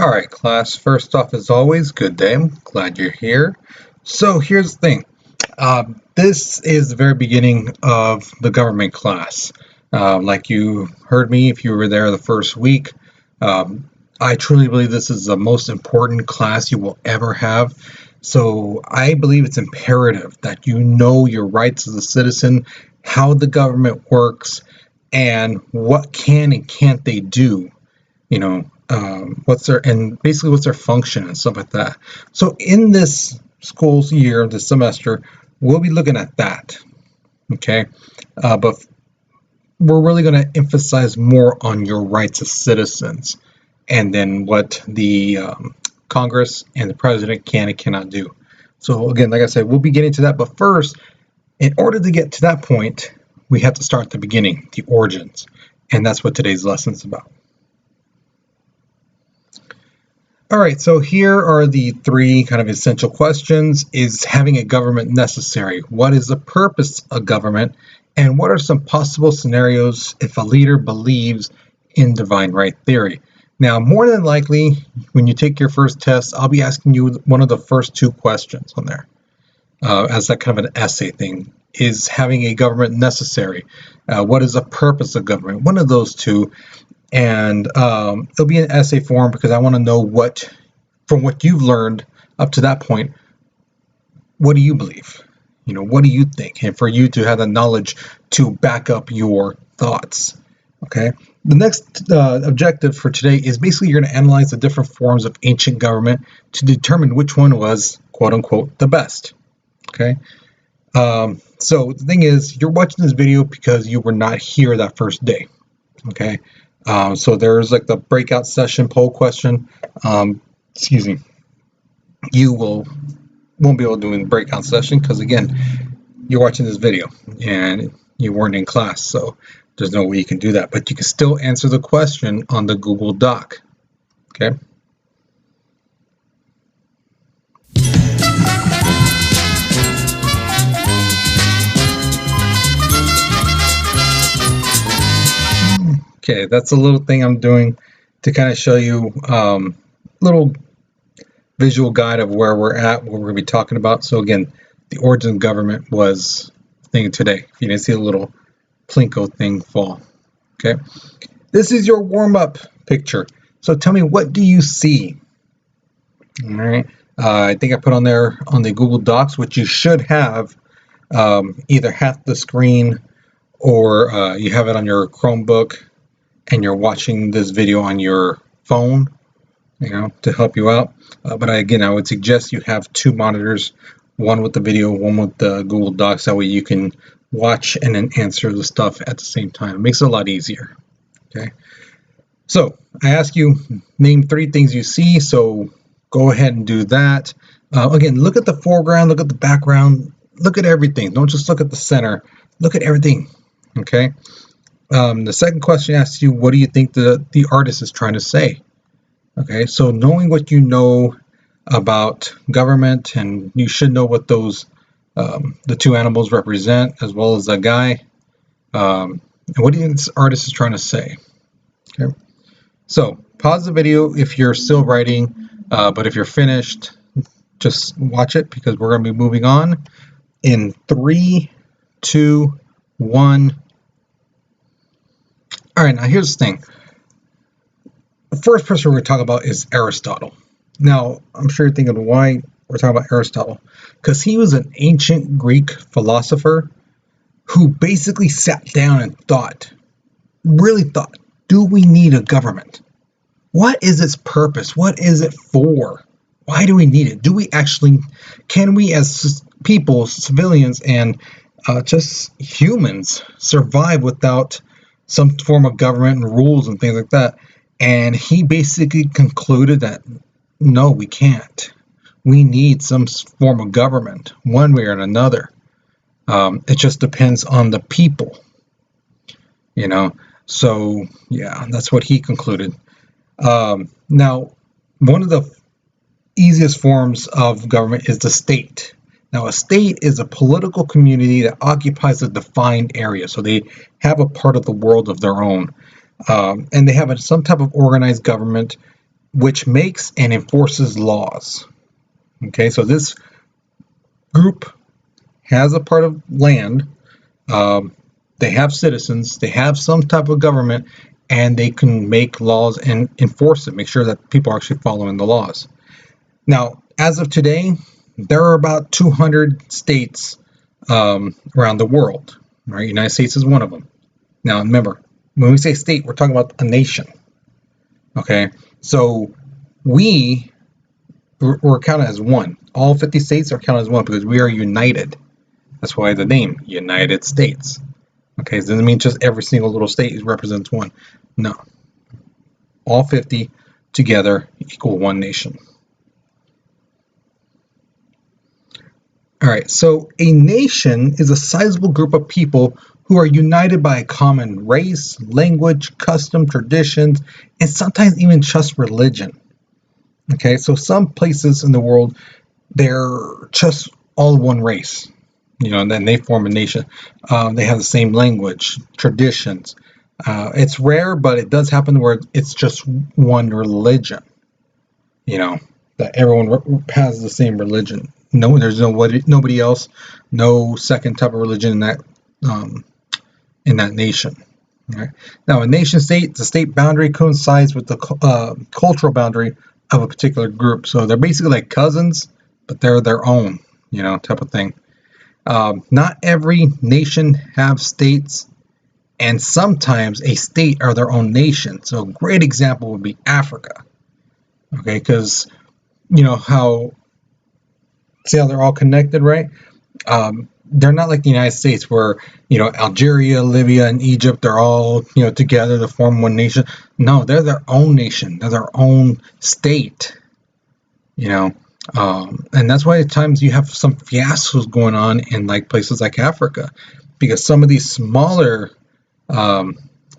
All right, class. First off, as always, good day. I'm glad you're here. So here's the thing. This is the very beginning of the government class. Like you heard me if you were there the first week. I truly believe this is the most important class you will ever have. So I believe it's imperative that you know your rights as a citizen, how the government works, and what can and can't they do. You know, what's their function and stuff like that. So in this school year, this semester, we'll be looking at that. Okay, but we're really going to emphasize more on your rights as citizens, and then what the Congress and the president can and cannot do. So again, like I said, we'll be getting to that. But first, in order to get to that point, we have to start at the beginning, the origins, and that's what today's lesson is about. All right, so here are the three kind of essential questions. Is having a government necessary? What is the purpose of government? And what are some possible scenarios if a leader believes in divine right theory? Now, more than likely, when you take your first test, I'll be asking you one of the first two questions on there as that kind of an essay thing. Is having a government necessary? What is the purpose of government? One of those two. And it'll be an essay form because I want to know from what you've learned up to that point, what do you believe? You know, what do you think? And for you to have the knowledge to back up your thoughts. Okay. The next objective for today is basically you're going to analyze the different forms of ancient government to determine which one was, quote unquote, the best. Okay. So the thing is, you're watching this video because you were not here that first day. Okay. So there's like the breakout session poll question. Excuse me. You won't be able to do the breakout session because again, you're watching this video and you weren't in class, so there's no way you can do that. But you can still answer the question on the Google Doc. Okay. Okay, that's a little thing I'm doing to kind of show you a little visual guide of where we're at, what we're going to be talking about. So again, the origin of government was the thing today. If you didn't see a little plinko thing fall. Okay, this is your warm-up picture. So tell me, what do you see? All right, I think I put on there on the Google Docs, which you should have either half the screen or you have it on your Chromebook and you're watching this video on your phone, you know, to help you out. But I would suggest you have two monitors, one with the video, one with the Google Docs. That way you can watch and then answer the stuff at the same time. It makes it a lot easier. Okay. So I ask you, name three things you see. So go ahead and do that. Again, look at the foreground, look at the background, look at everything. Don't just look at the center. Look at everything. Okay. The second question asks you, what do you think the artist is trying to say? Okay, so knowing what you know about government, and you should know what those the two animals represent, as well as the guy. And what do you think this artist is trying to say? Okay, so pause the video if you're still writing, but if you're finished, just watch it because we're going to be moving on in 3, 2, 1. All right, now here's the thing. The first person we're going to talk about is Aristotle. Now, I'm sure you're thinking, why we're talking about Aristotle? Because he was an ancient Greek philosopher who basically sat down and really thought, do we need a government? What is its purpose? What is it for? Why do we need it? Can we as people, civilians, and just humans survive without some form of government and rules and things like that? And he basically concluded that no, we can't. We need some form of government, one way or another. It just depends on the people, you know. So yeah, that's what he concluded. Now, one of the easiest forms of government is the state. Now, a state is a political community that occupies a defined area. So they have a part of the world of their own. And they have some type of organized government which makes and enforces laws. Okay, so this group has a part of land. They have citizens, they have some type of government, and they can make laws and enforce it, make sure that people are actually following the laws. Now, as of today, there are about 200 states around the world. Right, United States is one of them. Now, remember, when we say state, we're talking about a nation. Okay, so we're counted as one. All 50 states are counted as one because we are united. That's why the name United States. Okay, so it doesn't mean just every single little state represents one. No, all 50 together equal one nation. All right, so a nation is a sizable group of people who are united by a common race, language, custom, traditions, and sometimes even just religion. Okay, so some places in the world, they're just all one race, and then they form a nation. They have the same language, traditions. It's rare, but it does happen where it's just one religion, that everyone has the same religion. No, there's nobody else, no second type of religion in that nation. Right? Now, a nation state, the state boundary coincides with the cultural boundary of a particular group. So they're basically like cousins, but they're their own, type of thing. Not every nation have states, and sometimes a state are their own nation. So a great example would be Africa. Okay, because how they're all connected, right? They're not like the United States where, Algeria, Libya, and Egypt, they're all, together to form one nation. No, they're their own nation. They're their own state, and that's why at times you have some fiascos going on in like places like Africa, because some of these smaller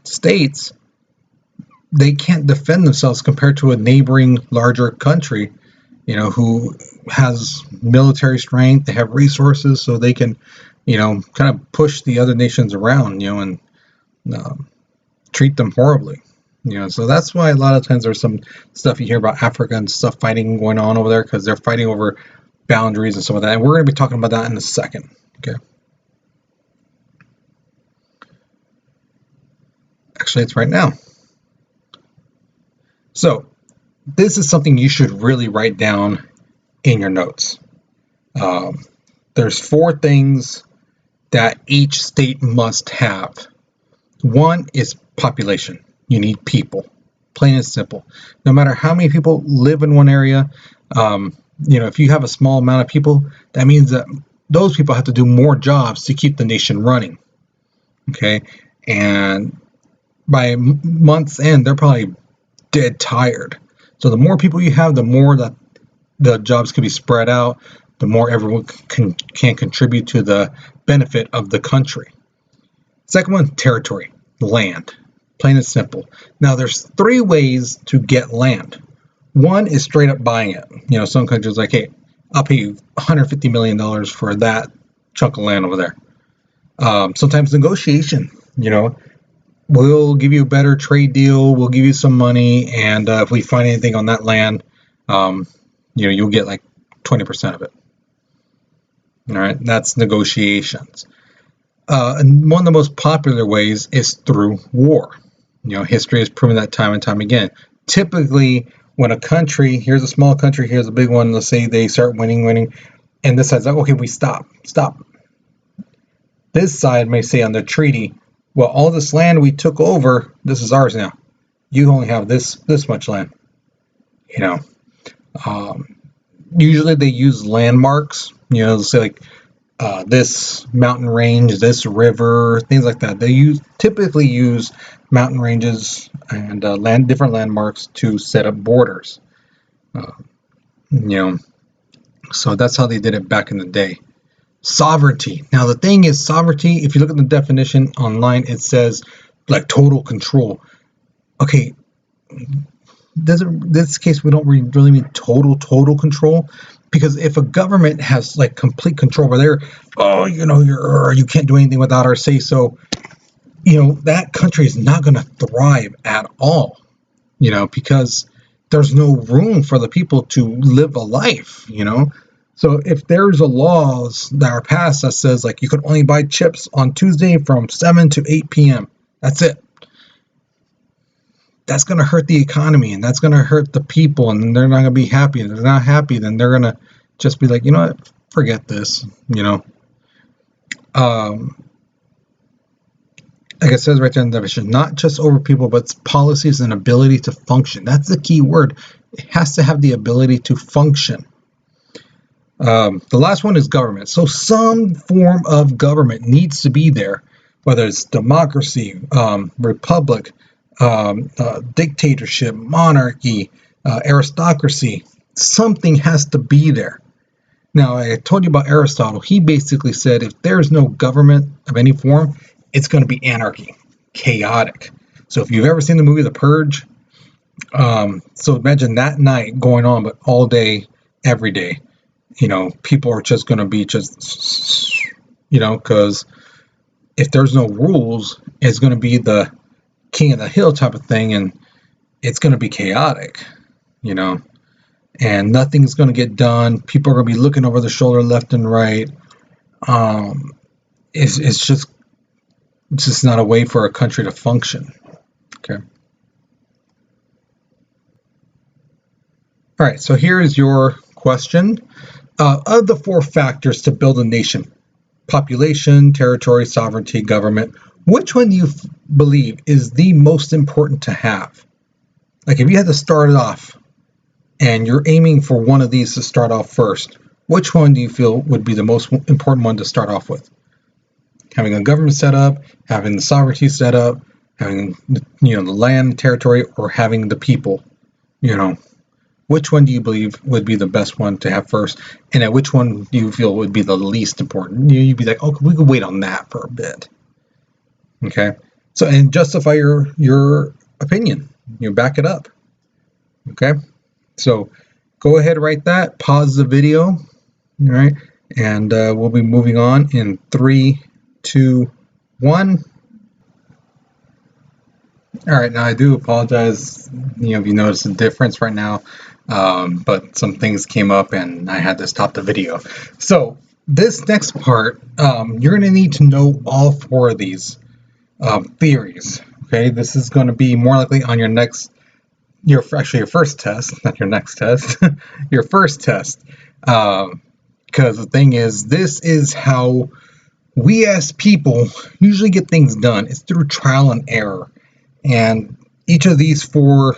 states, they can't defend themselves compared to a neighboring larger country, who has military strength, they have resources, so they can, kind of push the other nations around, and treat them horribly. So that's why a lot of times there's some stuff you hear about Africa and stuff fighting going on over there, because they're fighting over boundaries and some of that. And we're going to be talking about that in a second. Okay. Actually, it's right now. So this is something you should really write down in your notes. There's 4 things that each state must have. One is population. You need people, plain and simple. No matter how many people live in one area, if you have a small amount of people, that means that those people have to do more jobs to keep the nation running. Okay, and by month's end, they're probably dead tired. So the more people you have, the more that the jobs can be spread out, the more everyone can contribute to the benefit of the country. Second one, territory, land, plain and simple. Now there's 3 ways to get land. One is straight up buying it. Some countries like, hey, I'll pay you $150 million for that chunk of land over there. Sometimes negotiation, we'll give you a better trade deal, we'll give you some money, and if we find anything on that land, you'll get like 20% of it. All right, that's negotiations. And one of the most popular ways is through war. History has proven that time and time again. Typically, when a country, here's a small country, here's a big one, let's say they start winning, and this side's like, okay, we stop. This side may say on the treaty, well, all this land we took over, this is ours now. You only have this much land. Usually they use landmarks, say like this mountain range, this river, things like that. They typically use mountain ranges and different landmarks to set up borders. So that's how they did it back in the day. Sovereignty. Now the thing is, sovereignty, if you look at the definition online, it says like total control. Okay, this case we don't really mean total control, because if a government has like complete control over there, you can't do anything without our say so, that country is not going to thrive at all, because there's no room for the people to live a life, So if there's a laws that are passed that says like you can only buy chips on Tuesday from 7 to 8 p.m., that's it. That's going to hurt the economy, and that's going to hurt the people, and they're not going to be happy. If they're not happy, then they're going to just be like, you know what, forget this, Like it says right there in the definition, not just over people, but policies and ability to function. That's the key word. It has to have the ability to function. The last one is government. So some form of government needs to be there, whether it's democracy, republic, dictatorship, monarchy, aristocracy. Something has to be there. Now, I told you about Aristotle. He basically said if there's no government of any form, it's going to be anarchy, chaotic. So if you've ever seen the movie The Purge, so imagine that night going on, but all day, every day. People are just going to be because if there's no rules, it's going to be the king of the hill type of thing, and it's going to be chaotic, and nothing's going to get done. People are going to be looking over the shoulder left and right. It's just not a way for a country to function. Okay. All right, so here is your question. Of the 4 factors to build a nation, population, territory, sovereignty, government, which one do you believe is the most important to have? Like if you had to start it off and you're aiming for one of these to start off first, which one do you feel would be the most important one to start off with? Having a government set up, having the sovereignty set up, having the land, territory, or having the people, Which one do you believe would be the best one to have first? And at which one do you feel would be the least important? You'd be like, oh, we could wait on that for a bit. Okay. So, and justify your opinion. Back it up. Okay. So go ahead, write that, pause the video. All right. And we'll be moving on in 3, 2, 1. All right. Now I do apologize. If you notice the difference right now. But some things came up and I had to stop the video. So this next part, you're going to need to know all 4 of these theories. Okay, this is going to be more likely on your first test, not your next test, your first test. Because the thing is, this is how we as people usually get things done. It's through trial and error. And each of these 4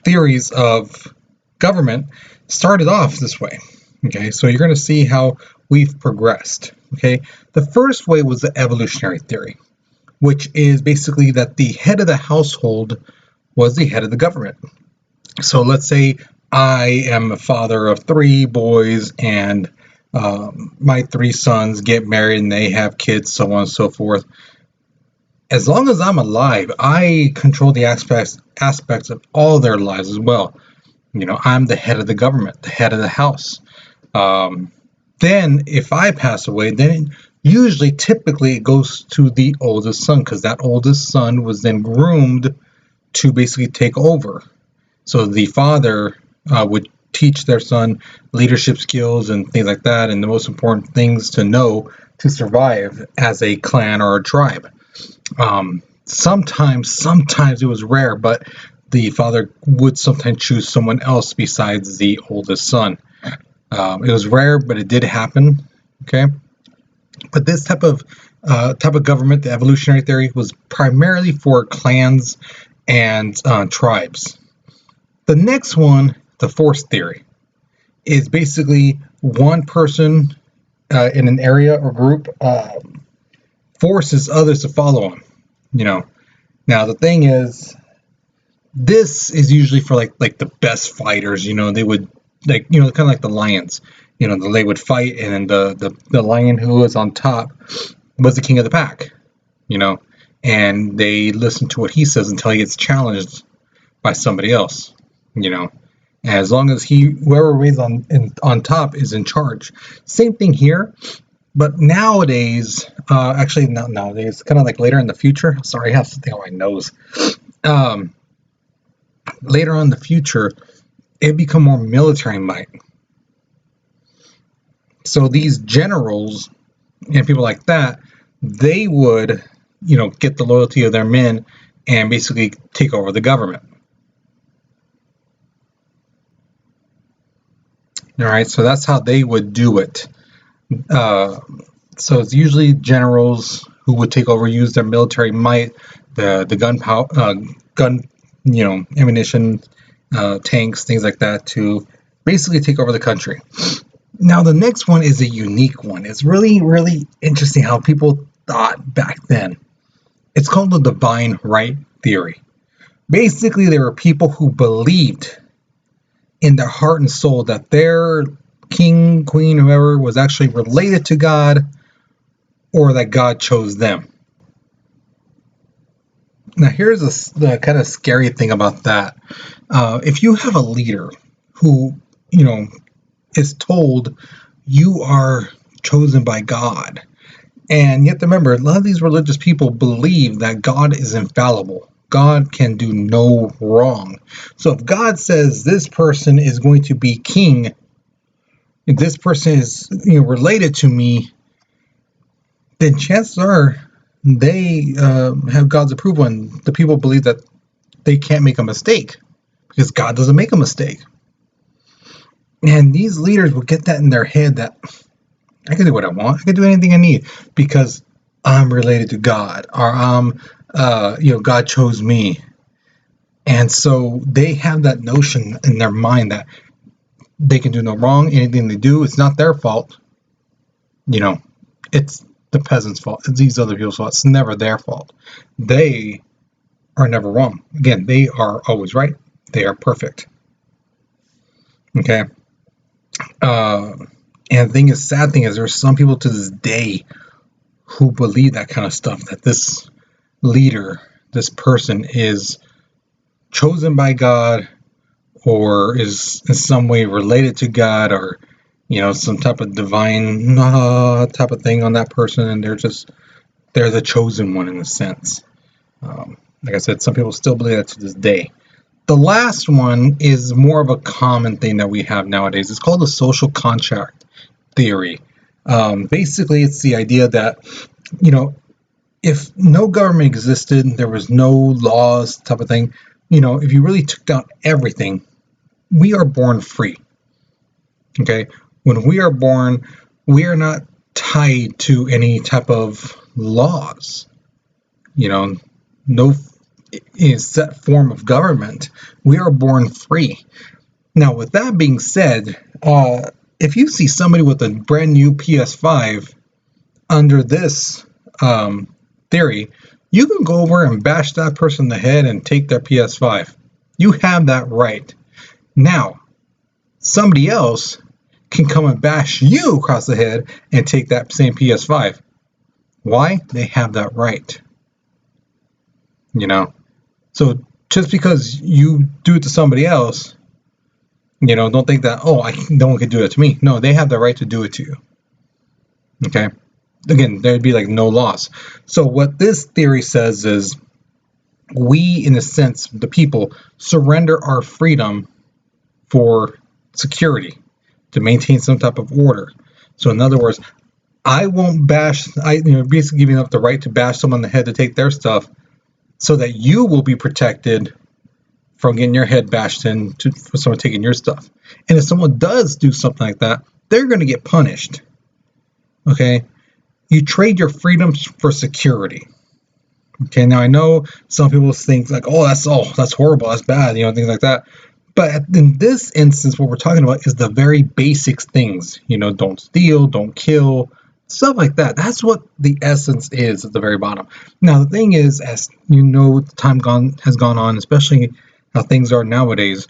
theories of government started off this way. Okay, so you're going to see how we've progressed. Okay, the first way was the evolutionary theory, which is basically that the head of the household was the head of the government. So let's say I am a father of 3 boys, and my 3 sons get married and they have kids, so on and so forth. As long as I'm alive, I control the aspects of all their lives as well. I'm the head of the government, the head of the house. Then if I pass away, then usually typically it goes to the oldest son, because that oldest son was then groomed to basically take over. So the father would teach their son leadership skills and things like that, and the most important things to know to survive as a clan or a tribe. Sometimes it was rare, but the father would sometimes choose someone else besides the oldest son. It was rare, but it did happen. Okay, but this type of government, the evolutionary theory, was primarily for clans and tribes. The next one, the force theory, is basically one person in an area or group forces others to follow him. Now the thing is, this is usually for like the best fighters. They would kind of like the lions. They would fight, and then the lion who was on top was the king of the pack. And they listen to what he says until he gets challenged by somebody else. And as long as whoever remains on top is in charge. Same thing here. But nowadays, actually not nowadays, kind of like later in the future. Sorry, I have something on my nose. Later on in the future, it become more military might. So these generals and people like that, they would, get the loyalty of their men and basically take over the government. All right, so that's how they would do it. Uh, so it's usually generals who would take over, use their military might, the gun, ammunition, tanks, things like that, to basically take over the country. Now, the next one is a unique one. It's really, really interesting how people thought back then. It's called the divine right theory. Basically, there were people who believed in their heart and soul that their king, queen, whoever was actually related to God, or that God chose them. Now, here's the kind of scary thing about that. If you have a leader who, is told you are chosen by God, and you have to remember, a lot of these religious people believe that God is infallible. God can do no wrong. So if God says this person is going to be king, if this person is related to me, then chances are they have God's approval, and the people believe that they can't make a mistake because God doesn't make a mistake. And these leaders will get that in their head that I can do what I want. I can do anything I need because I'm related to God, or God chose me. And so they have that notion in their mind that they can do no wrong. Anything they do, it's not their fault. It's the peasants' fault. It's these other people's fault. It's never their fault. They are never wrong. Again, they are always right. They are perfect. Okay. And the sad thing is, there's some people to this day who believe that kind of stuff, that this leader, this person is chosen by God, or is in some way related to God, or some type of divine type of thing on that person, and they're the chosen one in a sense. Like I said, some people still believe that to this day. The last one is more of a common thing that we have nowadays. It's called the social contract theory. Basically, it's the idea that, if no government existed, there was no laws type of thing, if you really took down everything, we are born free. Okay? When we are born, we are not tied to any type of laws. No set form of government. We are born free. Now, with that being said, if you see somebody with a brand new PS5 under this theory, you can go over and bash that person in the head and take their PS5. You have that right. Now, somebody else can come and bash you across the head and take that same PS5. Why? They have that right. So just because you do it to somebody else, don't think that, no one can do it to me. No, they have the right to do it to you. Okay? Again, there'd be like no loss. So what this theory says is, we, in a sense, the people, surrender our freedom for security, to maintain some type of order. So in other words, I won't bash, basically giving up the right to bash someone in the head to take their stuff, so that you will be protected from getting your head bashed in for someone taking your stuff. And if someone does do something like that, they're going to get punished. Okay? You trade your freedoms for security. Okay, now I know some people think like, that's horrible, that's bad, things like that. But in this instance, what we're talking about is the very basic things. Don't steal, don't kill, stuff like that. That's what the essence is at the very bottom. Now, the thing is, as time has gone on, especially how things are nowadays,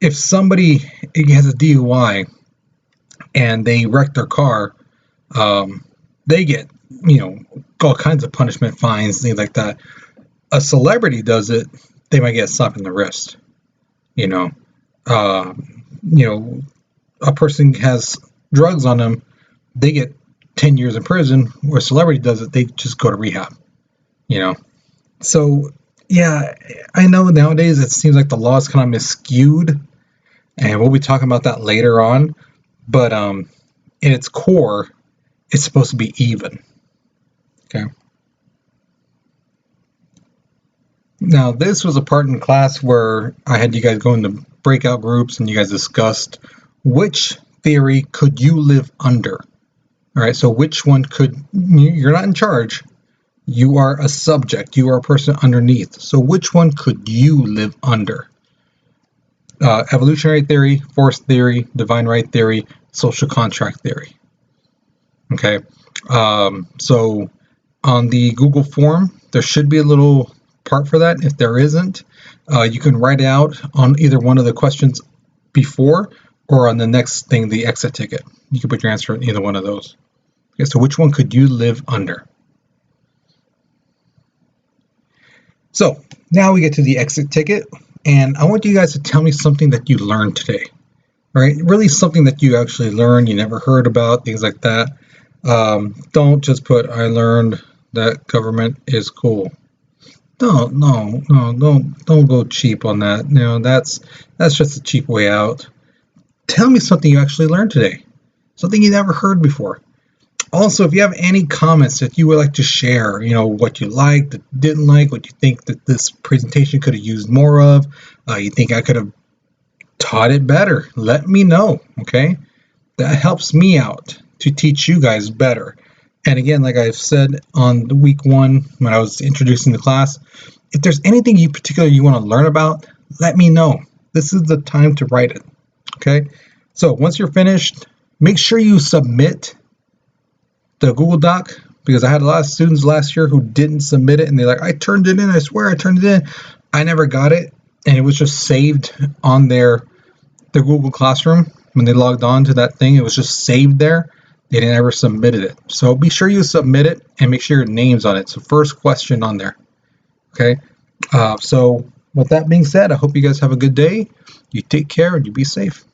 if somebody has a DUI and they wreck their car, they get, all kinds of punishment, fines, things like that. A celebrity does it, they might get a slap in the wrist. A person has drugs on them, they get 10 years in prison. Where a celebrity does it, they just go to rehab. So Yeah, I know nowadays it seems like the law is kind of miscued, and we'll be talking about that later on. But in its core, it's supposed to be even. Okay. Now, this was a part in class where I had you guys go into breakout groups and you guys discussed which theory could you live under. All right, so which one could, you're not in charge, you are a subject, you are a person underneath. So which one could you live under? Evolutionary theory, force theory, divine right theory, social contract theory. Okay, so on the Google form, there should be a little part for that. If there isn't, you can write it out on either one of the questions before or on the next thing, the exit ticket. You can put your answer in either one of those. Okay, so which one could you live under? So now we get to the exit ticket, and I want you guys to tell me something that you learned today. All right, really something that you actually learned, you never heard about, things like that. Don't just put, I learned that government is cool. No, don't go cheap on that. That's just a cheap way out. Tell me something you actually learned today, something you never heard before. Also, if you have any comments that you would like to share, what you liked, didn't like, what you think that this presentation could have used more of, you think I could have taught it better, let me know, okay? That helps me out to teach you guys better. And again, like I've said on the week 1 when I was introducing the class, if there's anything you particularly you want to learn about, let me know. This is the time to write it, okay? So once you're finished, make sure you submit the Google Doc, because I had a lot of students last year who didn't submit it, and they're like, I turned it in, I swear I turned it in. I never got it, and it was just saved on their Google Classroom. When they logged on to that thing, it was just saved there. They didn't ever submitted it. So be sure you submit it and make sure your name's on it. So first question on there. Okay. So with that being said, I hope you guys have a good day. You take care and you be safe.